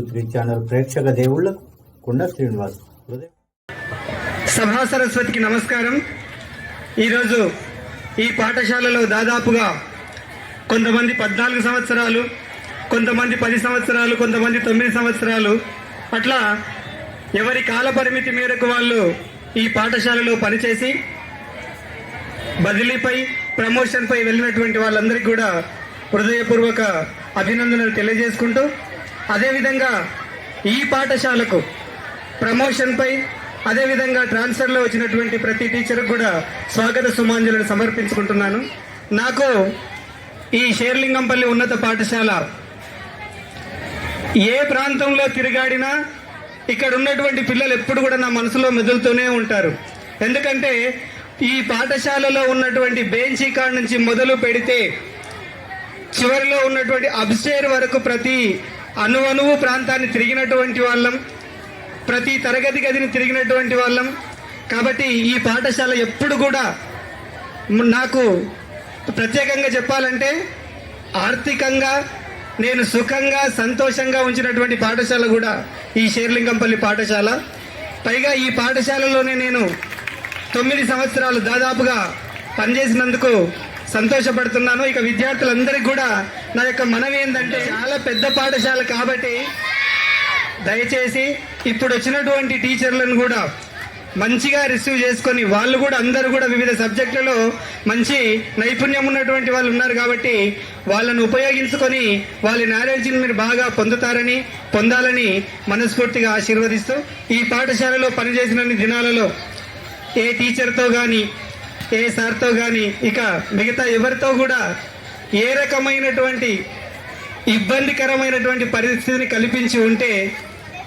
T3 channel ప్రేక్షక దేవుళ్లకు కొండ శ్రీనివాస్ సభా సరస్వతికి నమస్కారం. ఈరోజు ఈ పాఠశాలలో దాదాపుగా కొంతమంది 14 సంవత్సరాలు, కొంతమంది 10 సంవత్సరాలు, కొంతమంది 9 సంవత్సరాలు, అట్లా ఎవరి కాల పరిమితి మేరకు వాళ్ళు ఈ పాఠశాలలో పనిచేసి బదిలీపై, ప్రమోషన్పై వెళ్ళినటువంటి వాళ్ళందరికీ కూడా హృదయపూర్వక అభినందనలు తెలియజేసుకుంటూ, అదేవిధంగా ఈ పాఠశాలకు ప్రమోషన్పై, అదేవిధంగా ట్రాన్స్ఫర్లో వచ్చినటువంటి ప్రతి టీచర్కి కూడా స్వాగత సుమాంజలిని సమర్పించుకుంటున్నాను. నాకు ఈ షేర్లింగంపల్లి ఉన్నత పాఠశాల ఏ ప్రాంతంలో తిరిగాడినా ఇక్కడ ఉన్నటువంటి పిల్లలు ఎప్పుడు కూడా నా మనసులో మెదులుతూనే ఉంటారు. ఎందుకంటే ఈ పాఠశాలలో ఉన్నటువంటి బెంచీ కాడ నుంచి మొదలు పెడితే చివరిలో ఉన్నటువంటి అబ్స్టేర్ వరకు ప్రతి అణువణువు ప్రాంతాన్ని తిరిగినటువంటి వాళ్ళం, ప్రతి తరగతి గదిని తిరిగినటువంటి వాళ్ళం. కాబట్టి ఈ పాఠశాల ఎప్పుడు కూడా నాకు ప్రత్యేకంగా చెప్పాలంటే ఆర్థికంగా నేను సుఖంగా సంతోషంగా ఉంచినటువంటి పాఠశాల కూడా ఈ షేర్లింగంపల్లి పాఠశాల. పైగా ఈ పాఠశాలలోనే నేను 9 సంవత్సరాలు దాదాపుగా పనిచేసినందుకు సంతోషపడుతున్నాను. ఇక విద్యార్థులందరికీ కూడా నా యొక్క మనవి ఏంటంటే, చాలా పెద్ద పాఠశాల కాబట్టి దయచేసి ఇప్పుడు వచ్చినటువంటి టీచర్లను కూడా మంచిగా రిసీవ్ చేసుకొని, వాళ్ళు కూడా అందరూ కూడా వివిధ సబ్జెక్టులలో మంచి నైపుణ్యం ఉన్నటువంటి వాళ్ళు ఉన్నారు కాబట్టి వాళ్ళను ఉపయోగించుకొని వాళ్ళ నాలెడ్జ్ని మీరు బాగా పొందాలని మనస్ఫూర్తిగా ఆశీర్వదిస్తూ, ఈ పాఠశాలలో పనిచేసిన దినాలలో ఏ టీచర్తో కానీ, ఏ సార్తో కానీ, ఇక మిగతా ఎవరితో కూడా ఏ రకమైనటువంటి ఇబ్బందికరమైనటువంటి పరిస్థితిని కల్పించి ఉంటే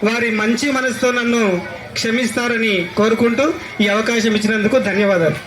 వారి మంచి మనసుతో నన్ను క్షమిస్తారని కోరుకుంటూ ఈ అవకాశం ఇచ్చినందుకు ధన్యవాదాలు.